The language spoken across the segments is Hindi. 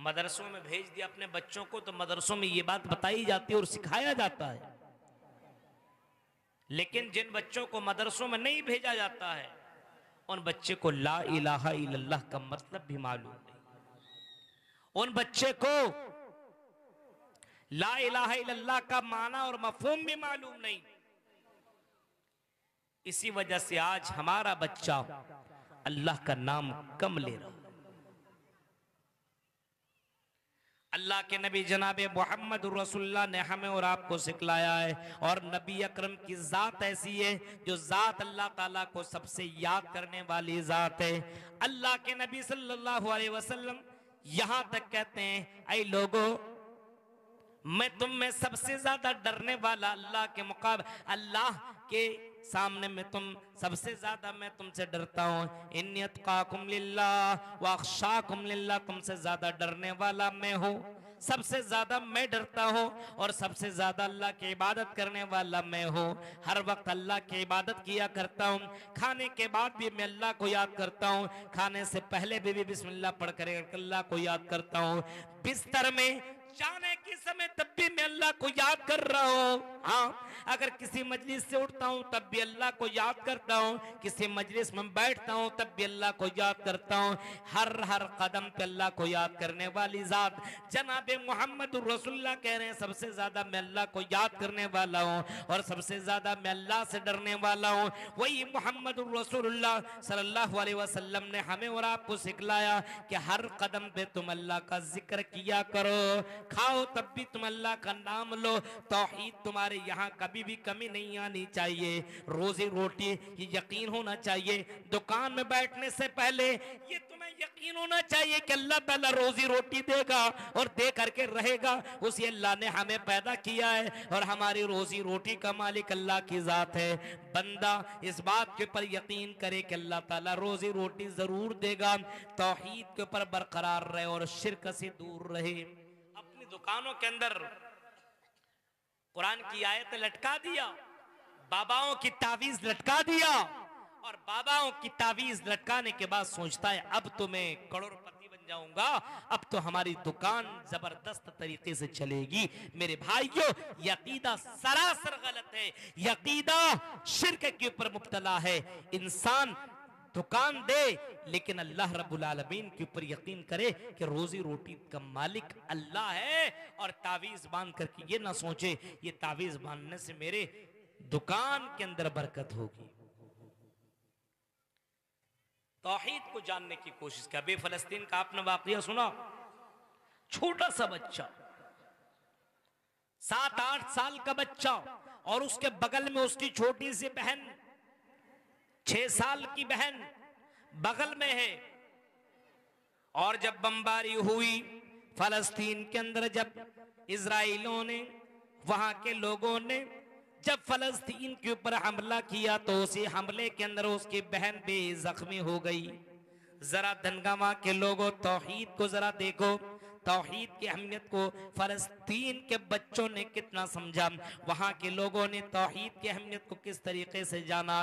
मदरसों में भेज दिया अपने बच्चों को, तो मदरसों में ये बात बताई जाती है और सिखाया जाता है। लेकिन जिन बच्चों को मदरसों में नहीं भेजा जाता है, उन बच्चे को ला इलाहा इल्लल्लाह का मतलब भी मालूम नहीं। उन बच्चे को ला इलाहा इल्लल्लाह का माना और मफहूम भी मालूम नहीं। इसी वजह से आज हमारा बच्चा अल्लाह का नाम कम ले रहा है। अल्लाह के नबी जनाबे मोहम्मद रसूलुल्लाह ने हमें और आपको सिखलाया है, और नबी अकरम की ज़ात ऐसी है जो ज़ात अल्लाह ताला को सबसे याद करने वाली ज़ात है। अल्लाह के नबी सल्लल्लाहु अलैहि वसल्लम यहां तक कहते हैं, ऐ लोगों, मैं तुम में सबसे ज्यादा डरने वाला अल्लाह के मुकाबले, अल्लाह के सामने में तुम सबसे ज्यादा मैं तुमसे डरता हूँ। इन्नी अत्काकुम लिल्लाह व अख्शाकुम लिल्लाह, तुमसे ज्यादा डरने वाला मैं हूँ, सबसे ज्यादा मैं डरता हूँ, और सबसे ज्यादा अल्लाह की इबादत करने वाला मैं हूँ। हर वक्त अल्लाह की इबादत किया करता हूँ, खाने के बाद भी मैं अल्लाह को याद करता हूँ, खाने से पहले भी बिस्मिल्लाह पढ़ कर अल्लाह को याद करता हूँ, बिस्तर में जाने के समय तब भी मैं अल्लाह को याद कर रहा हूँ। हाँ, अगर किसी मजलिस से उठता हूँ तब भी अल्लाह को याद करता हूँ, किसी मजलिस में बैठता हूँ तब भी अल्लाह को याद करता हूँ। हर कदम पे अल्लाह को याद करने वाली जात जनाबे मोहम्मद रसूलुल्लाह कह रहे हैं, सबसे ज्यादा मैं अल्लाह को याद करने वाला हूँ और सबसे ज्यादा मैं अल्लाह से डरने वाला हूँ। वही मोहम्मद रसूलुल्लाह सल्लल्लाहु अलैहि वसल्लम ने हमें और आपको सिखलाया कि हर कदम पे तुम अल्लाह का जिक्र किया करो, खाओ तब भी तुम अल्लाह का नाम लो। तौहीद तुम्हारे यहाँ कभी भी कमी नहीं आनी चाहिए। रोजी रोटी ये यकीन होना चाहिए, दुकान में बैठने से पहले ये तुम्हें यकीन होना चाहिए कि अल्लाह ताला रोजी रोटी देगा और दे करके रहेगा। उसी अल्लाह ने हमें पैदा किया है और हमारी रोजी रोटी का मालिक अल्लाह की जात है। बंदा इस बात के ऊपर यकीन करे कि अल्लाह ताला रोजी रोटी जरूर देगा, तौहीद के ऊपर बरकरार रहे और शिर्क से दूर रहे। दुकानों के अंदर कुरान की आयत लटका दिया, बाबाओं की तावीज लटका दिया, और बाबाओं की तावीज लटकाने के बाद सोचता है अब तो मैं करोड़पति बन जाऊंगा, अब तो हमारी दुकान जबरदस्त तरीके से चलेगी। मेरे भाइयों, यकीदा सरासर गलत है, यकीदा शिर्क के ऊपर मुब्तला है। इंसान दुकान दे लेकिन अल्लाह रब्बुल आलमीन के ऊपर यकीन करे कि रोजी रोटी का मालिक अल्लाह है, और तावीज बांध करके ये ना सोचे ये तावीज बांधने से मेरे दुकान के अंदर बरकत होगी। तौहीद को जानने की कोशिश कर। अभी फलस्तीन का आपने वाकया सुना, छोटा सा बच्चा 7-8 साल का बच्चा, और उसके बगल में उसकी छोटी सी बहन 6 साल की बहन बगल में है। और जब बमबारी हुई फलस्तीन के अंदर, जब इजराइलियों ने, वहां के लोगों ने जब फलस्तीन के ऊपर हमला किया, तो उसी हमले के अंदर उसकी बहन भी जख्मी हो गई। जरा धनगामा के लोगों, तौहीद को जरा देखो, तौहीद की अहमियत को फलस्तीन के बच्चों ने कितना समझा, वहां के लोगों ने तौहीद की अहमियत को किस तरीके से जाना।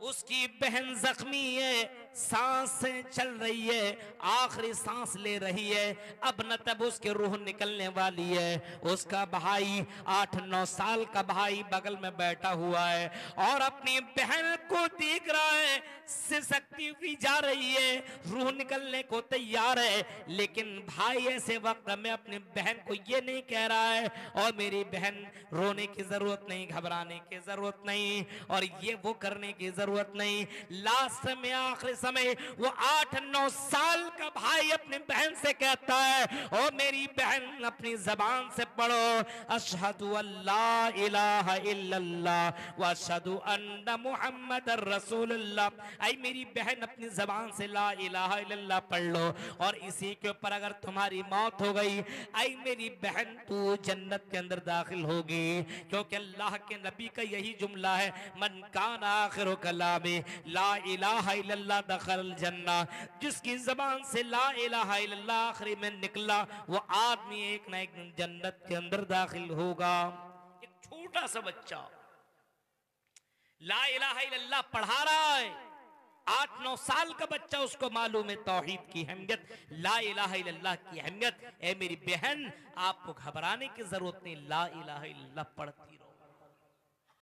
उसकी बहन जख्मी है, सांसें चल रही है, आखिरी सांस ले रही है, अब न तब उसकी रूह निकलने वाली है। उसका भाई 8-9 साल का भाई बगल में बैठा हुआ है और अपनी बहन को देख रहा है, सिसकती हुई जा रही है, रूह निकलने को तैयार है, लेकिन भाई ऐसे वक्त में अपनी बहन को ये नहीं कह रहा है और मेरी बहन रोने की जरूरत नहीं, घबराने की जरूरत नहीं, और ये वो करने की जरूरत नहीं। लास्ट में आखिरी समय वो 8-9 साल का भाई अपनी बहन से कहता है, ओ मेरी बहन अपनी जबान से पढ़ो, अशहदु अल्ला इलाहा इल्लल्लाह व अशहदु अन्ना मुहम्मदर रसूलुल्लाह। आई मेरी बहन अपनी जबान से ला इलाहा इल्लल्लाह पढ़ लो, और इसी के ऊपर अगर तुम्हारी मौत हो गई, आई मेरी बहन तू जन्नत के अंदर दाखिल होगी, क्योंकि अल्लाह के नबी का यही जुमला है, मन कान आखिर कलामे ला इलाहा इल्लल्लाह दखल जन्ना। जिसकी जबान से ला इलाहा इल्लल्लाह आखिरी में निकला, वो आदमी एक ना एक दिन जन्नत के अंदर दाखिल होगा। एक छोटा सा बच्चा ला इलाहा इल्लल्लाह पढ़ा रहा है, 8-9 साल का बच्चा उसको मालूम है तौहीद की अहमियत, ला इलाहा इल्लल्लाह की अहमियत। ए मेरी बहन, आपको घबराने की जरूरत नहीं, ला इलाहा इल्लल्लाह पढ़ती रहो।